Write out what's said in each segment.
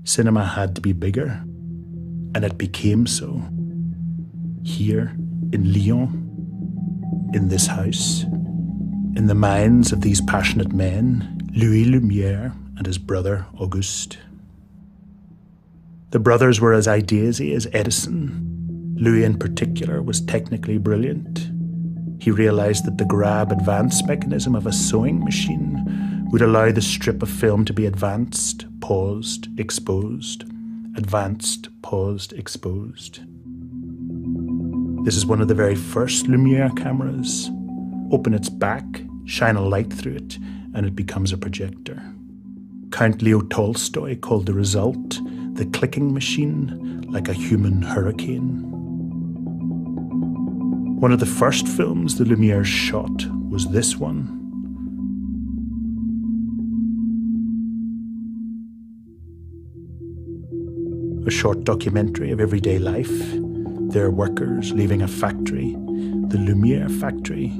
Cinema had to be bigger, and it became so. Here in Lyon, in this house, in the minds of these passionate men, Louis Lumiere and his brother Auguste. The brothers were as ideasy as Edison. Louis in particular was technically brilliant. He realised that the grab advance mechanism of a sewing machine would allow the strip of film to be advanced, paused, exposed, advanced, paused, exposed. This is one of the very first Lumiere cameras. Open its back, shine a light through it, and it becomes a projector. Count Leo Tolstoy called the result the clicking machine, like a human hurricane. One of the first films the Lumieres shot was this one. A short documentary of everyday life, their workers leaving a factory, the Lumiere factory.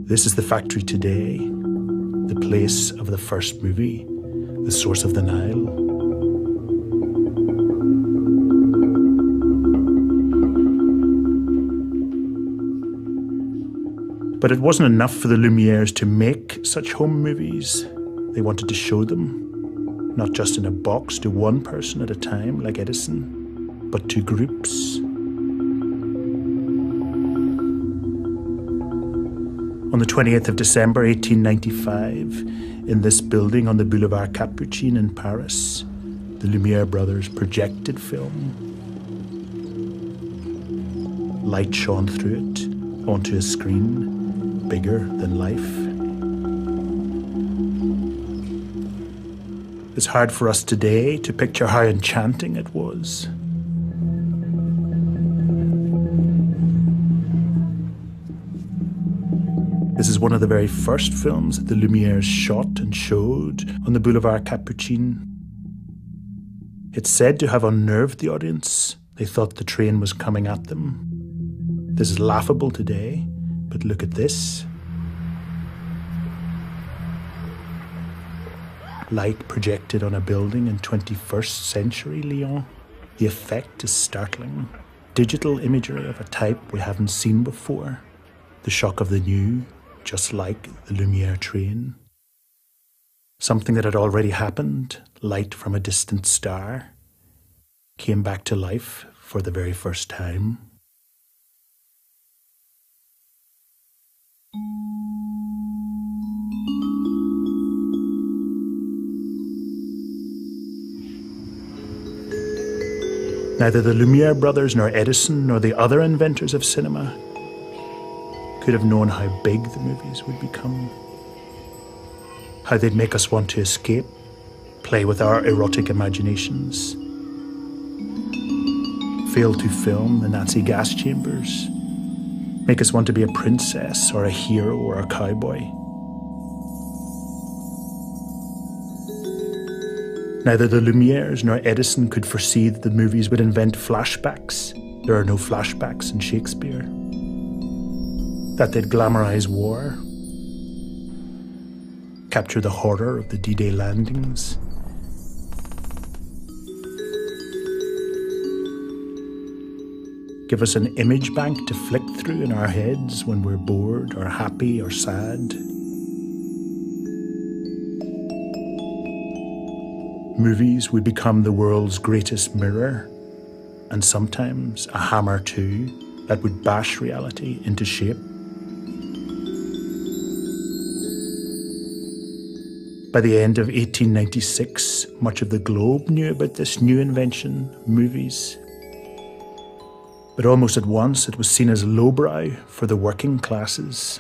This is the factory today, the place of the first movie, the source of the Nile. But it wasn't enough for the Lumieres to make such home movies. They wanted to show them, not just in a box to one person at a time like Edison, but to groups. On the 28th of December 1895, in this building on the Boulevard Capucine in Paris, the Lumiere brothers projected film. Light shone through it onto a screen bigger than life. It's hard for us today to picture how enchanting it was. This is one of the very first films that the Lumieres shot and showed on the Boulevard Capucine. It's said to have unnerved the audience. They thought the train was coming at them. This is laughable today, but look at this. Light projected on a building in 21st century Lyon. The effect is startling. Digital imagery of a type we haven't seen before. The shock of the new, just like the Lumiere train. Something that had already happened, light from a distant star, came back to life for the very first time. Neither the Lumiere brothers, nor Edison, nor the other inventors of cinema could have known how big the movies would become. How they'd make us want to escape, play with our erotic imaginations, fail to film the Nazi gas chambers, make us want to be a princess or a hero or a cowboy. Neither the Lumieres nor Edison could foresee that the movies would invent flashbacks. There are no flashbacks in Shakespeare. That they'd glamorize war, capture the horror of the D-Day landings, give us an image bank to flick through in our heads when we're bored or happy or sad. Movies would become the world's greatest mirror, and sometimes a hammer too, that would bash reality into shape. By the end of 1896, much of the globe knew about this new invention, movies. But almost at once it was seen as lowbrow for the working classes.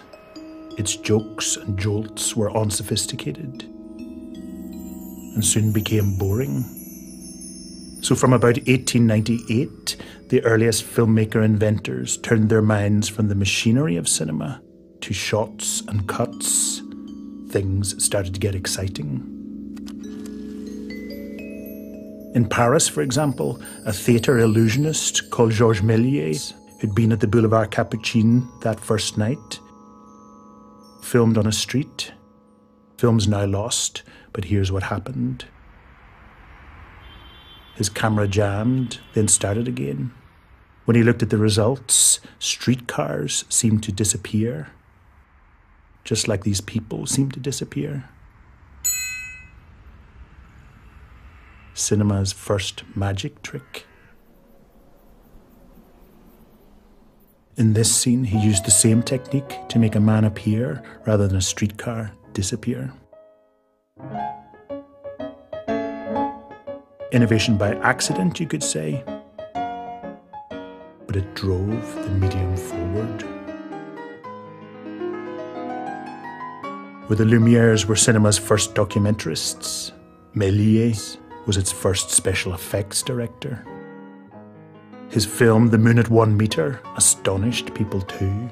Its jokes and jolts were unsophisticated and soon became boring. So from about 1898, the earliest filmmaker inventors turned their minds from the machinery of cinema to shots and cuts. Things started to get exciting. In Paris, for example, a theatre illusionist called Georges Melies, who'd been at the Boulevard Capucine that first night, filmed on a street. Film's now lost, but here's what happened. His camera jammed, then started again. When he looked at the results, streetcars seemed to disappear, just like these people seemed to disappear. Cinema's first magic trick. In this scene, he used the same technique to make a man appear rather than a streetcar disappear. Innovation by accident, you could say, but it drove the medium forward. Where the Lumieres were cinema's first documentarists, Melies was its first special effects director. His film, The Moon at 1 Meter, astonished people too.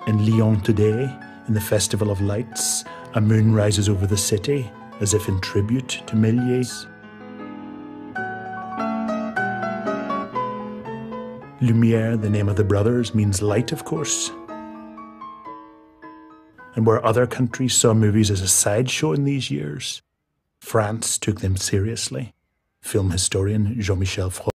In Lyon today, in the Festival of Lights, a moon rises over the city, as if in tribute to Melies. Lumiere, the name of the brothers, means light, of course. And where other countries saw movies as a sideshow in these years, France took them seriously. Film historian Jean-Michel